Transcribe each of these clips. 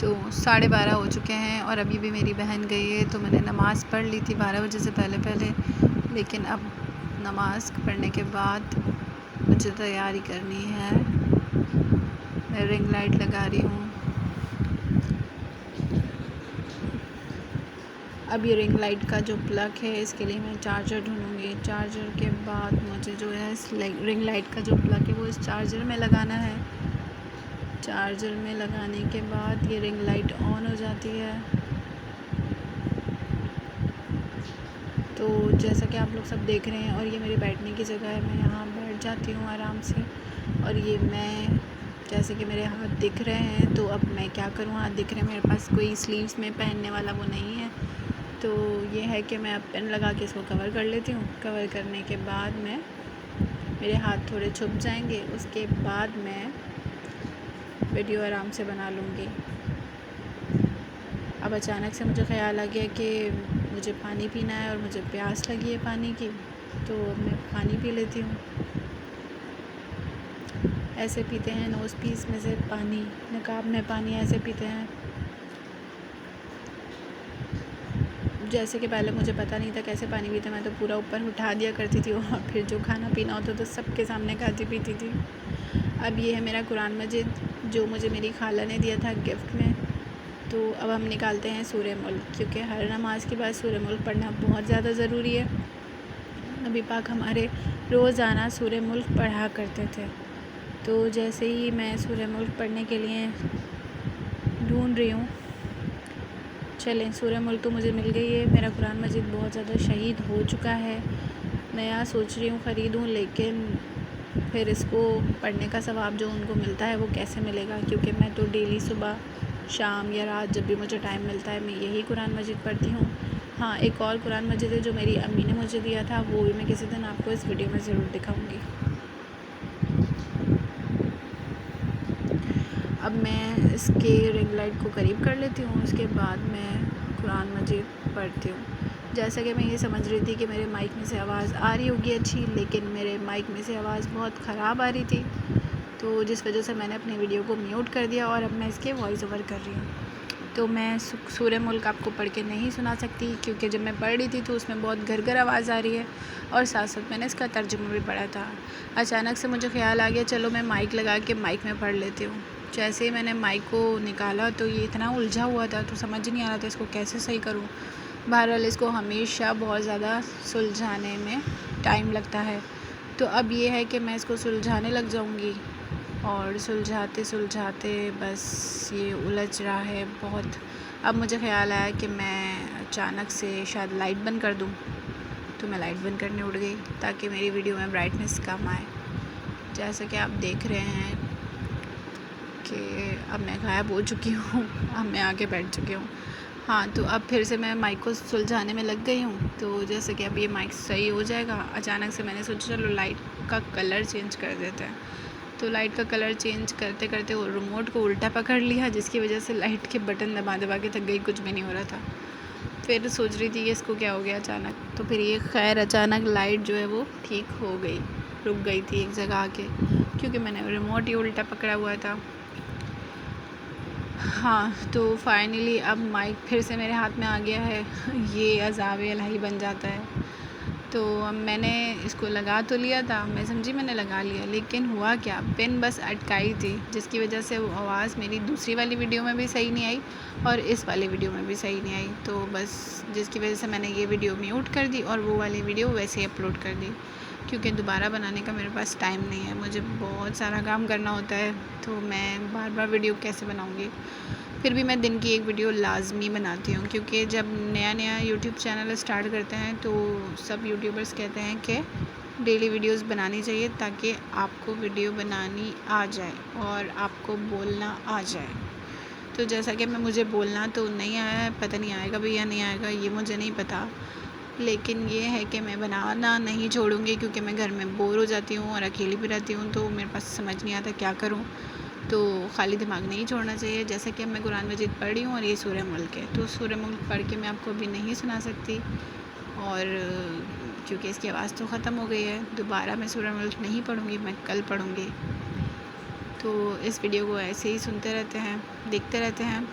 तो 12:30 हो चुके हैं और अभी भी मेरी बहन गई है। तो मैंने नमाज़ पढ़ ली थी 12 बजे से पहले, लेकिन अब नमाज़ पढ़ने के बाद मुझे तैयारी करनी है। मैं रिंग लाइट लगा रही हूँ। अब ये रिंग लाइट का जो प्लग है इसके लिए मैं चार्जर ढूँढूँगी। चार्जर के बाद मुझे जो है इस रिंग लाइट का जो प्लग है वो इस चार्जर में लगाना है। चार्जर में लगाने के बाद ये रिंग लाइट ऑन हो जाती है। तो जैसा कि आप लोग सब देख रहे हैं, और ये मेरे बैठने की जगह है, मैं यहाँ बैठ जाती हूँ आराम से। और ये मैं जैसे कि मेरे हाथ दिख रहे हैं, तो अब मैं क्या करूँ, हाथ दिख रहे हैं, मेरे पास कोई स्लीव्स में पहनने वाला वो नहीं है। तो ये है कि मैं अब पेन लगा के इसको कवर कर लेती हूँ। कवर करने के बाद मेरे हाथ थोड़े छुप जाएंगे, उसके बाद मैं वीडियो आराम से बना लूँगी। अब अचानक से मुझे ख़्याल आ गया कि मुझे पानी पीना है और मुझे प्यास लगी है पानी की, तो मैं पानी पी लेती हूँ। ऐसे पीते हैं नोज़ पीस में से पानी, नकाब में पानी ऐसे पीते हैं। जैसे कि पहले मुझे पता नहीं था कैसे पानी पीते, मैं तो पूरा ऊपर उठा दिया करती थी और फिर जो खाना पीना होता तो सबके सामने खाती पीती थी। अब ये है मेरा कुरान मजीद जो मुझे मेरी खाला ने दिया था गिफ्ट में। तो अब हम निकालते हैं सूरह मुल्क, क्योंकि हर नमाज के बाद सूरह मुल्क पढ़ना बहुत ज़्यादा ज़रूरी है। नबी पाक हमारे रोज़ाना सूरह मुल्क पढ़ा करते थे। तो जैसे ही मैं सूरह मुल्क पढ़ने के लिए ढूंढ रही हूँ, चलें, सूरह मुल्क तो मुझे मिल गई है। मेरा कुरान मजीद बहुत ज़्यादा शहीद हो चुका है। नया सोच रही हूँ ख़रीदूँ, लेकिन फिर इसको पढ़ने का सवाब जो उनको मिलता है वो कैसे मिलेगा, क्योंकि मैं तो डेली सुबह शाम या रात जब भी मुझे टाइम मिलता है मैं यही कुरान मजीद पढ़ती हूँ। हाँ, एक और कुरान मजीद है जो मेरी अम्मी ने मुझे दिया था, वो भी मैं किसी दिन आपको इस वीडियो में ज़रूर दिखाऊँगी। अब मैं इसके रिंग लाइट को करीब कर लेती हूँ, उसके बाद मैं कुरान मजीद पढ़ती हूँ। जैसा कि मैं ये समझ रही थी कि मेरे माइक में से आवाज़ आ रही होगी अच्छी, लेकिन मेरे माइक में से आवाज़ बहुत ख़राब आ रही थी, तो जिस वजह से मैंने अपनी वीडियो को म्यूट कर दिया और अब मैं इसके वॉइस ओवर कर रही हूँ। तो मैं सूरह मुल्क आपको पढ़ के नहीं सुना सकती, क्योंकि जब मैं पढ़ रही थी तो उसमें बहुत घर आवाज़ आ रही है, और साथ साथ मैंने इसका तर्जुमा भी पढ़ा था। अचानक से मुझे ख़्याल आ गया चलो मैं माइक लगा के माइक में पढ़ लेती हूँ। जैसे ही मैंने माइक को निकाला तो ये इतना उलझा हुआ था, तो समझ नहीं आ रहा था इसको कैसे सही करूँ। बहरहाल इसको हमेशा बहुत ज़्यादा सुलझाने में टाइम लगता है। तो अब ये है कि मैं इसको सुलझाने लग जाऊँगी, और सुलझाते बस ये उलझ रहा है बहुत। अब मुझे ख़्याल आया कि मैं अचानक से शायद लाइट बंद कर दूँ, तो मैं लाइट बंद करने उठ गई ताकि मेरी वीडियो में ब्राइटनेस कम आए। जैसा कि आप देख रहे हैं कि अब मैं गायब हो चुकी हूँ, अब मैं आके बैठ चुकी हूँ। हाँ, तो अब फिर से मैं माइक को सुलझाने में लग गई हूँ। तो जैसे कि अब ये माइक सही हो जाएगा, अचानक से मैंने सोचा चलो लाइट का कलर चेंज कर देते हैं। तो लाइट का कलर चेंज करते करते वो रिमोट को उल्टा पकड़ लिया, जिसकी वजह से लाइट के बटन दबा के थक गई, कुछ भी नहीं हो रहा था। फिर सोच रही थी कि इसको क्या हो गया अचानक, तो फिर ये खैर अचानक लाइट जो है वो ठीक हो गई, रुक गई थी एक जगह आके, क्योंकि मैंने रिमोट ही उल्टा पकड़ा हुआ था। हाँ, तो फाइनली अब माइक फिर से मेरे हाथ में आ गया है। ये अज़ाब इलाही बन जाता है। तो अब मैंने इसको लगा तो लिया था, मैं समझी मैंने लगा लिया, लेकिन हुआ क्या, पेन बस अटकाई थी, जिसकी वजह से वो आवाज़ मेरी दूसरी वाली वीडियो में भी सही नहीं आई और इस वाली वीडियो में भी सही नहीं आई। तो बस जिसकी वजह से मैंने ये वीडियो म्यूट कर दी और वो वाली वीडियो वैसे ही अपलोड कर दी, क्योंकि दोबारा बनाने का मेरे पास टाइम नहीं है, मुझे बहुत सारा काम करना होता है, तो मैं बार बार वीडियो कैसे बनाऊँगी। फिर भी मैं दिन की एक वीडियो लाजमी बनाती हूँ, क्योंकि जब नया यूट्यूब चैनल स्टार्ट करते हैं तो सब यूट्यूबर्स कहते हैं कि डेली वीडियोस बनानी चाहिए ताकि आपको वीडियो बनानी आ जाए और आपको बोलना आ जाए। तो जैसा कि मुझे बोलना तो नहीं आया है, पता नहीं आएगा भी या नहीं आएगा ये मुझे नहीं पता, लेकिन ये है कि मैं बनाना नहीं छोड़ूंगी, क्योंकि मैं घर में बोर हो जाती हूँ और अकेली भी रहती हूँ, तो मेरे पास समझ नहीं आता क्या करूँ। तो खाली दिमाग नहीं छोड़ना चाहिए। जैसे कि मैं कुरान मजीद पढ़ रही हूँ और ये सूरह मुल्क है, तो सूरह मुल्क पढ़ के मैं आपको अभी नहीं सुना सकती, और क्योंकि इसकी आवाज़ तो ख़त्म हो गई है, दोबारा मैं सूरह मुल्क नहीं पढ़ूँगी, मैं कल पढ़ूँगी। तो इस वीडियो को ऐसे ही सुनते रहते हैं, देखते रहते हैं।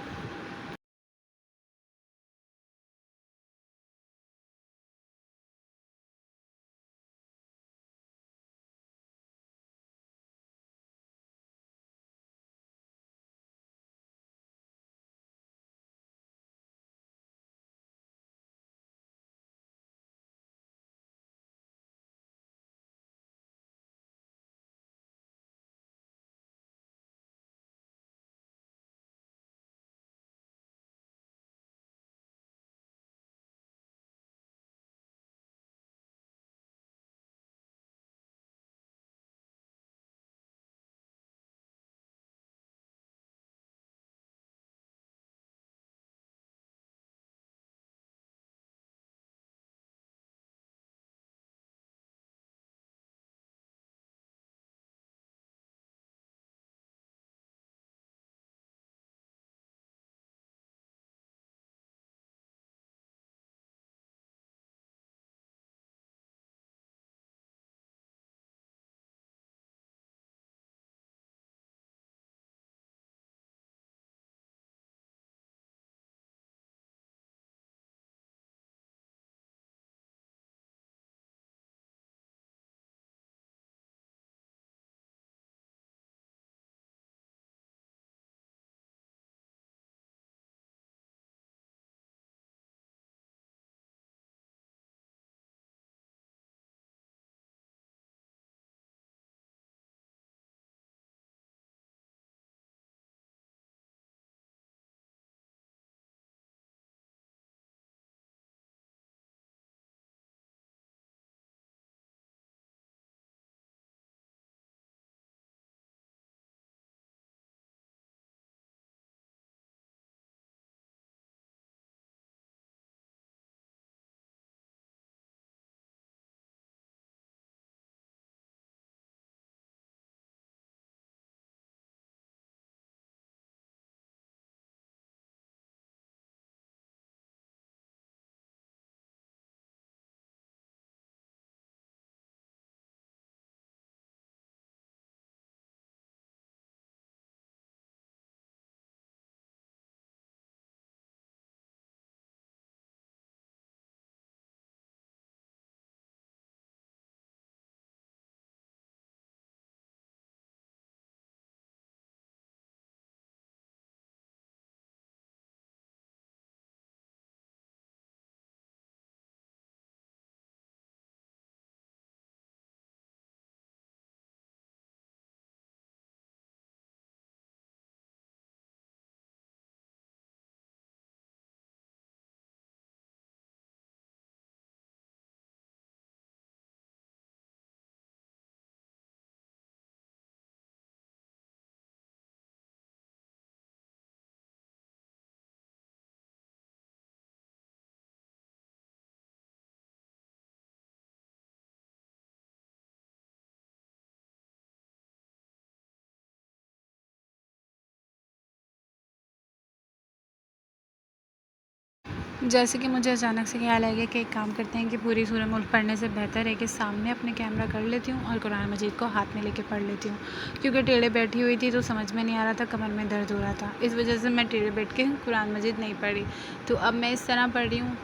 जैसे कि मुझे अचानक से ख्याल आ गया कि एक काम करते हैं कि पूरी सूरह मुल्क पढ़ने से बेहतर है कि सामने अपने कैमरा कर लेती हूँ और कुरान मजीद को हाथ में लेके पढ़ लेती हूँ, क्योंकि टेढ़े बैठी हुई थी तो समझ में नहीं आ रहा था, कमर में दर्द हो रहा था, इस वजह से मैं टेढ़े बैठ के कुरान मजीद नहीं पढ़ी। तो अब मैं इस तरह पढ़ रही हूँ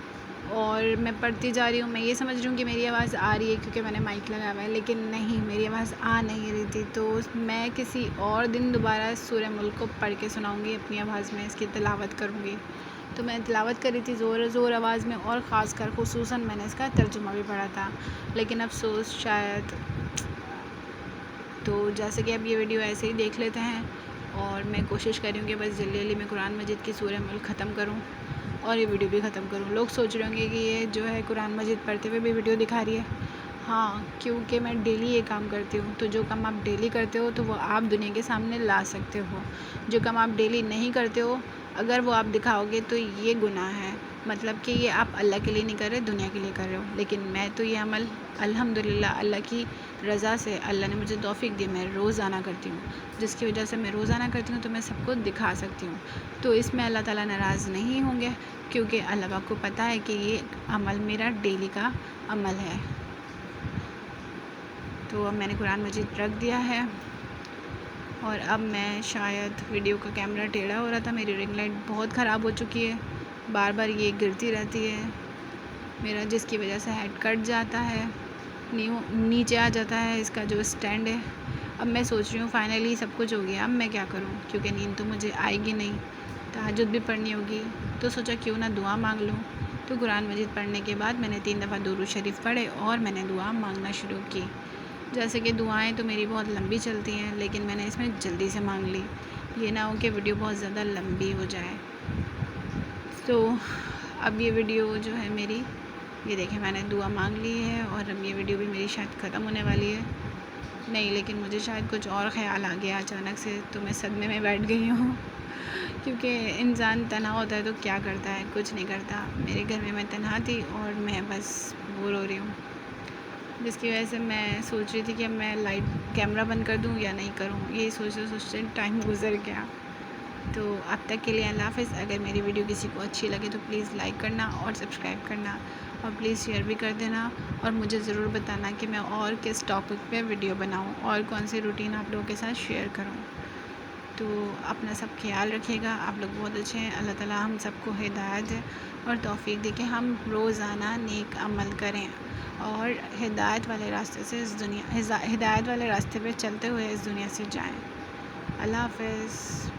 और मैं पढ़ती जा रही हूँ। मैं ये समझ रही हूँ कि मेरी आवाज़ आ रही है क्योंकि मैंने माइक लगाया हुआ है, लेकिन नहीं, मेरी आवाज़ आ नहीं रही थी। तो मैं किसी और दिन दोबारा सूरह मुल्क को पढ़ के सुनाऊँगी अपनी आवाज़ में, इसकी तिलावत करूँगी। तो मैं तिलावत कर रही थी ज़ोर आवाज़ में, और ख़ास कर खुसूसन मैंने इसका तर्जुमा भी पढ़ा था, लेकिन अफसोस शायद। तो जैसे कि अब ये वीडियो ऐसे ही देख लेते हैं, और मैं कोशिश कर रही हूँ कि बस जल्दी जल्दी मैं कुरान मजीद की सूरह मुल्क ख़त्म करूँ और ये वीडियो भी ख़त्म करूँ। लोग सोच रहे होंगे कि ये जो है कुरान मजीद पढ़ते हुए भी वीडियो दिखा रही है। हाँ, क्योंकि मैं डेली ये काम करती हूँ, तो जो काम आप डेली करते हो तो वो आप दुनिया के सामने ला सकते हो। जो काम आप डेली नहीं करते हो, अगर वो आप दिखाओगे तो ये गुनाह है, मतलब कि ये आप अल्लाह के लिए नहीं कर रहे, दुनिया के लिए कर रहे हो। लेकिन मैं तो ये अमल अल्हम्दुलिल्लाह अल्लाह की रज़ा से, अल्लाह ने मुझे तौफ़ीक दी, मैं रोज़ाना करती हूँ, जिसकी वजह से मैं रोज़ाना करती हूँ तो मैं सबको दिखा सकती हूँ। तो इसमें अल्लाह ताला नाराज़ नहीं होंगे, क्योंकि अल्लाह पाक को पता है कि ये अमल मेरा डेली का अमल है। तो अब मैंने कुरान मजीद रख दिया है, और अब मैं शायद वीडियो का कैमरा टेढ़ा हो रहा था, मेरी रिंग लाइट बहुत ख़राब हो चुकी है, बार बार ये गिरती रहती है मेरा, जिसकी वजह से हेड कट जाता है, नीचे आ जाता है इसका जो स्टैंड है। अब मैं सोच रही हूँ फाइनली सब कुछ हो गया, अब मैं क्या करूँ, क्योंकि नींद तो मुझे आएगी नहीं, तहज्जुद भी पढ़नी होगी, तो सोचा क्यों ना दुआ मांग लूँ। तो कुरान मजीद पढ़ने के बाद मैंने 3 दफ़ा दुरूद शरीफ पढ़े और मैंने दुआ मांगना शुरू की। जैसे कि दुआएं तो मेरी बहुत लंबी चलती हैं, लेकिन मैंने इसमें जल्दी से मांग ली, ये ना हो कि वीडियो बहुत ज़्यादा लंबी हो जाए। तो अब ये वीडियो जो है मेरी, ये देखें मैंने दुआ मांग ली है, और अब ये वीडियो भी मेरी शायद ख़त्म होने वाली है। नहीं, लेकिन मुझे शायद कुछ और ख़्याल आ गया अचानक से, तो मैं सदमे में बैठ गई हूँ क्योंकि इंसान तन्हा होता है तो क्या करता है, कुछ नहीं करता। मेरे घर में मैं तन्हा थी और मैं बस बोर हो रही हूँ, जिसकी वजह से मैं सोच रही थी कि अब मैं लाइट कैमरा बंद कर दूँ या नहीं करूँ, यही सोचते सोचते टाइम गुजर गया। तो अब तक के लिए अल्लाह हाफ़िज़। अगर मेरी वीडियो किसी को अच्छी लगे तो प्लीज़ लाइक करना और सब्सक्राइब करना, और प्लीज़ शेयर भी कर देना, और मुझे ज़रूर बताना कि मैं और किस टॉपिक पे वीडियो बनाऊँ और कौन सी रूटीन आप लोगों के साथ शेयर करूँ। तो अपना सब ख्याल रखिएगा, आप लोग बहुत अच्छे हैं। अल्लाह ताला हम सबको हिदायत दे और तौफ़ीक दे कि हम रोज़ाना नेक अमल करें और हिदायत वाले रास्ते से हिदायत वाले रास्ते पे चलते हुए इस दुनिया से जाएं। अल्लाह हाफ़िज़।